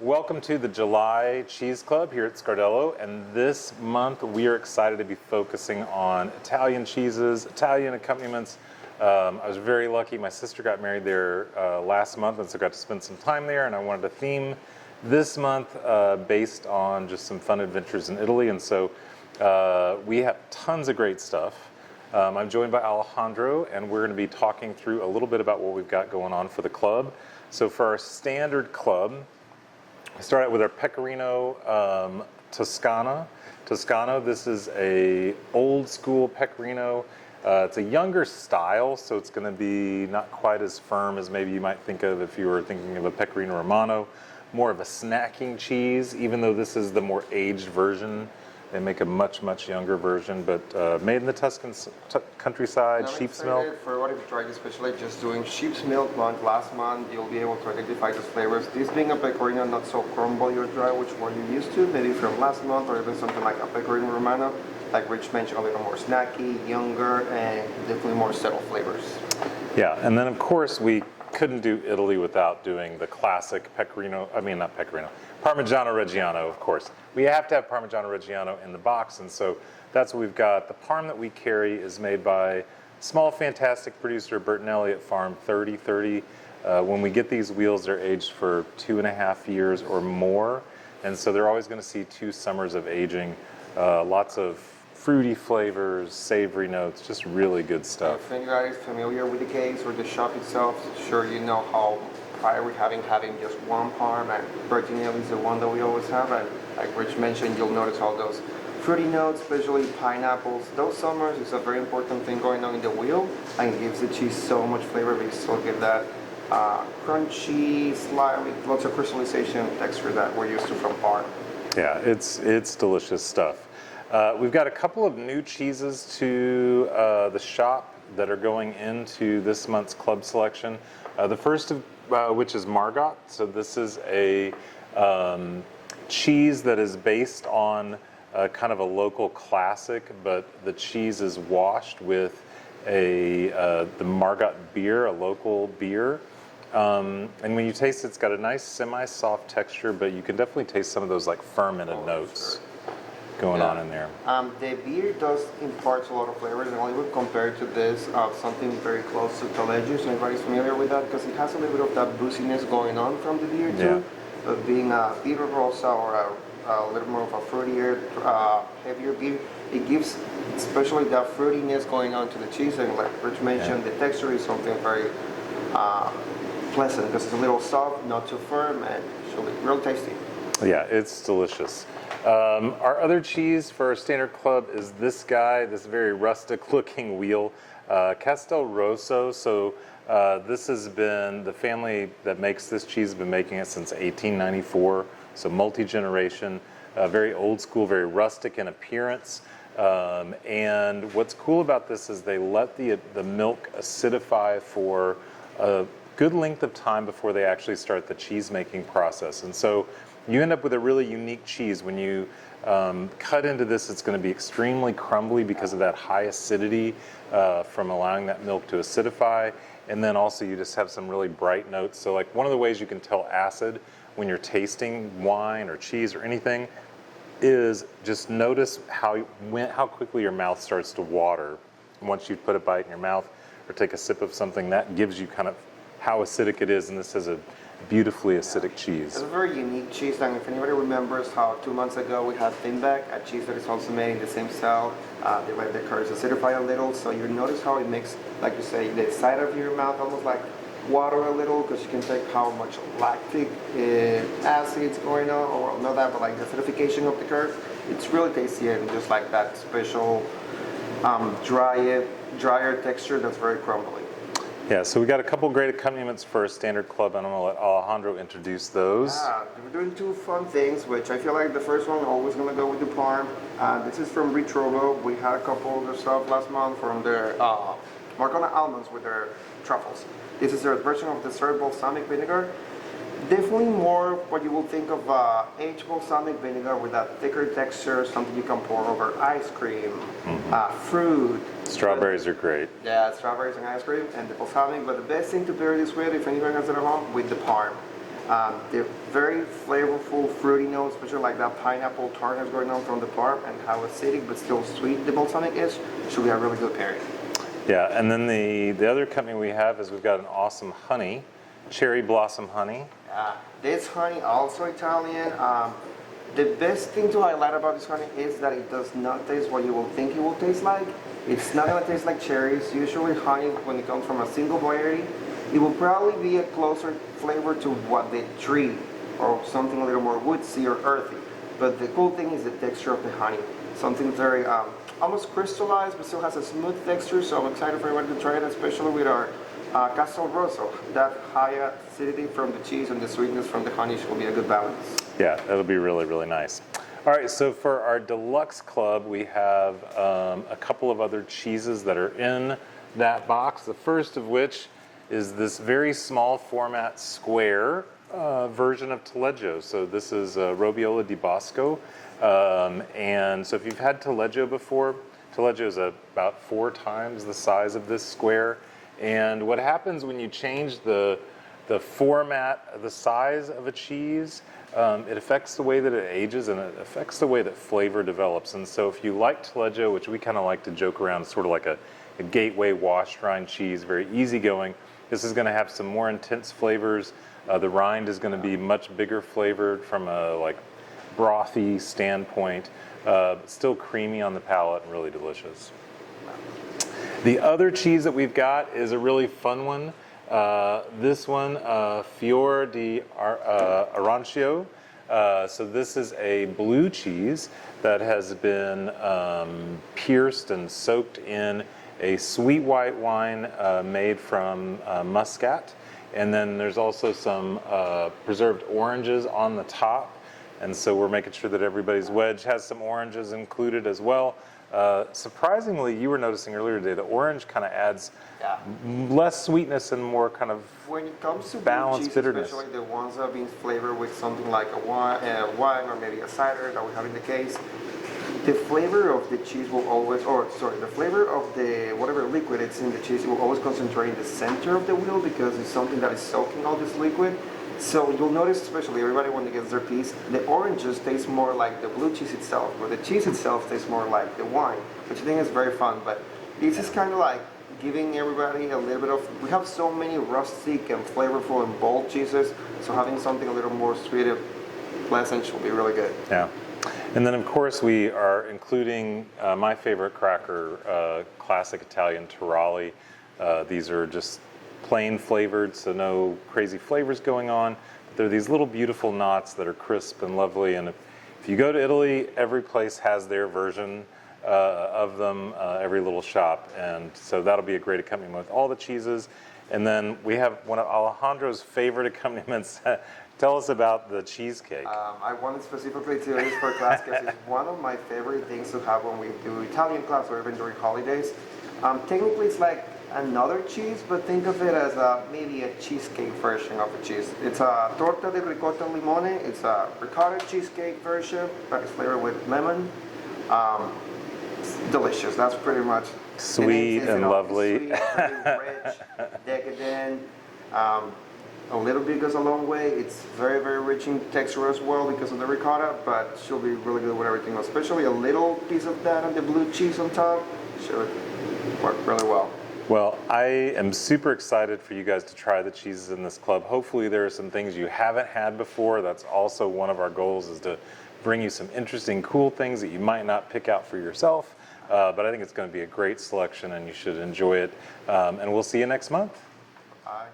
Welcome to the July Cheese Club here at Scardello, and this month we are excited to be focusing on Italian cheeses, Italian accompaniments. I was very lucky, my sister got married there last month, and so got to spend some time there, and I wanted to theme this month based on just some fun adventures in Italy, and so we have tons of great stuff. I'm joined by Alejandro, and we're going to be talking through a little bit about what we've got going on for the club. So for our standard club, we start out with our Pecorino Toscano. This is a old school Pecorino. It's a younger style, so it's going to be not quite as firm as maybe you might think of if you were thinking of a Pecorino Romano. More of a snacking cheese, even though this is the more aged version. They make a much younger version, but made in the Tuscan countryside, sheep's milk. For what I've tried, especially just doing sheep's milk month last month, you'll be able to identify those flavors. This being a Pecorino, not so crumbly or dry, which one you're used to, maybe from last month, or even something like a Pecorino Romano, like Rich mentioned, a little more snacky, younger, and definitely more subtle flavors. Yeah, and then of course we couldn't do Italy without doing the classic Parmigiano Reggiano, of course. We have to have Parmigiano Reggiano in the box, and so that's what we've got. The Parm that we carry is made by small, fantastic producer Bertinelli at Farm 3030. When we get these wheels, they're aged for 2.5 years or more, and so they're always going to see 2 summers of aging. Lots of fruity flavors, savory notes, just really good stuff. If you guys familiar with the case or the shop itself, sure you know how prior we having just one Parm, and Bertinelli is the one that we always have, and like Rich mentioned, you'll notice all those fruity notes, especially pineapples. Those summers is a very important thing going on in the wheel, and it gives the cheese so much flavor, but you still get that crunchy, slightly, lots of crystallization texture that we're used to from Parm. Yeah, it's delicious stuff. We've got a couple of new cheeses to the shop that are going into this month's club selection. The first of which is Margot. So this is a cheese that is based on kind of a local classic, but the cheese is washed with the Margot beer, a local beer. And when you taste it, it's got a nice semi-soft texture, but you can definitely taste some of those like fermented notes. Sure. Going on in there. The beer does impart a lot of flavors, and I would compare to this something very close to Taleggio, so everybody's familiar with that, because it has a little bit of that booziness going on from the beer too. But being a Birra Rossa or a little more of a fruitier, heavier beer, it gives especially that fruitiness going on to the cheese, and like Rich mentioned, the texture is something very pleasant, because it's a little soft, not too firm, and actually real tasty. Yeah, it's delicious. Our other cheese for our standard club is this guy, this very rustic looking wheel, Castel Rosso. So this has been, the family that makes this cheese has been making it since 1894, so multi-generation, very old school, very rustic in appearance. And what's cool about this is they let the milk acidify for a good length of time before they actually start the cheese making process. And so you end up with a really unique cheese. When you cut into this, it's going to be extremely crumbly because of that high acidity from allowing that milk to acidify. And then also you just have some really bright notes. So like one of the ways you can tell acid when you're tasting wine or cheese or anything is just notice how quickly your mouth starts to water. And once you put a bite in your mouth or take a sip of something, that gives you kind of how acidic it is. And this is a beautifully acidic cheese. It's a very unique cheese, and if anybody remembers how 2 months ago we had Finback, a cheese that is also made in the same cell, they let the curds acidify a little, so you notice how it makes, like you say, the side of your mouth almost like water a little, because you can take how much lactic acid's going on, or not that, but like the acidification of the curd. It's really tasty, and just like that special drier texture that's very crumbly. Yeah, so we got a couple great accompaniments for a standard club, and I'm going to let Alejandro introduce those. We're doing 2 fun things, which I feel like the first one always going to go with the Parm. This is from Ritrovo. We had a couple of their stuff last month from their Marcona almonds with their truffles. This is their version of the syrup balsamic vinegar. Definitely more what you will think of aged balsamic vinegar with that thicker texture, something you can pour over ice cream, fruit. Strawberries are great. Yeah, strawberries and ice cream and the balsamic, but the best thing to pair this with, if anyone has it at home, with the Parm. They're very flavorful, fruity notes, especially like that pineapple tartness going on from the barb, and how acidic but still sweet the balsamic is. Should be a really good pairing. Yeah, and then the other company we have is we've got an awesome honey, cherry blossom honey. This honey, also Italian. The best thing to highlight about this honey is that it does not taste what you will think it will taste like. It's not going to taste like cherries. Usually honey, when it comes from a single variety, it will probably be a closer flavor to what the tree, or something a little more woodsy or earthy. But the cool thing is the texture of the honey. Something very almost crystallized, but still has a smooth texture. So I'm excited for everyone to try it, especially with our Castel Rosso. That high acidity from the cheese and the sweetness from the honey will be a good balance. Yeah, that'll be really, really nice. All right, so for our deluxe club, we have a couple of other cheeses that are in that box. The first of which is this very small format square version of Taleggio. So this is Robiola di Bosco. And so if you've had Taleggio before, Taleggio is about 4 times the size of this square. And what happens when you change the format, the size of a cheese, it affects the way that it ages, and it affects the way that flavor develops. And so if you like Taleggio, which we kind of like to joke around, sort of like a gateway wash rind cheese, very easygoing, this is going to have some more intense flavors. The rind is going to be much bigger flavored from a like brothy standpoint, still creamy on the palate and really delicious. The other cheese that we've got is a really fun one. This one, Fior di Arancio. So this is a blue cheese that has been pierced and soaked in a sweet white wine made from Muscat. And then there's also some preserved oranges on the top. And so we're making sure that everybody's wedge has some oranges included as well. Surprisingly, you were noticing earlier today, the orange kind of adds less sweetness and more kind of when it comes to balanced cheese, bitterness. especially the ones that have been flavored with something like a wine or maybe a cider that we have in the case, the flavor of the cheese will always, the flavor of the whatever liquid it's in the cheese will always concentrate in the center of the wheel because it's something that is soaking all this liquid. So you'll notice, especially everybody when they gets their piece, the oranges taste more like the blue cheese itself, or the cheese itself tastes more like the wine, which I think is very fun. But this is kind of like giving everybody a little bit of, we have so many rustic and flavorful and bold cheeses, so having something a little more sweet and pleasant will be really good. Yeah. And then of course we are including my favorite cracker, classic Italian Turali. These are just plain flavored, so no crazy flavors going on. But they're these little beautiful knots that are crisp and lovely. And if you go to Italy, every place has their version of them, every little shop. And so that'll be a great accompaniment with all the cheeses. And then we have one of Alejandro's favorite accompaniments. Tell us about the cheesecake. I wanted specifically to use for class because it's one of my favorite things to have when we do Italian class or even during holidays. Technically, it's like another cheese, but think of it as maybe a cheesecake version of a cheese. It's a torta de ricotta limone. It's a ricotta cheesecake version that is flavored with lemon. It's delicious. That's pretty much sweet and lovely. Sweet, rich, decadent. A little bit goes a long way. It's very, very rich in texture as well because of the ricotta, but she'll be really good with everything else. Especially a little piece of that and the blue cheese on top should work really well. Well, I am super excited for you guys to try the cheeses in this club. Hopefully there are some things you haven't had before. That's also one of our goals, is to bring you some interesting, cool things that you might not pick out for yourself. But I think it's going to be a great selection and you should enjoy it. And we'll see you next month. Bye.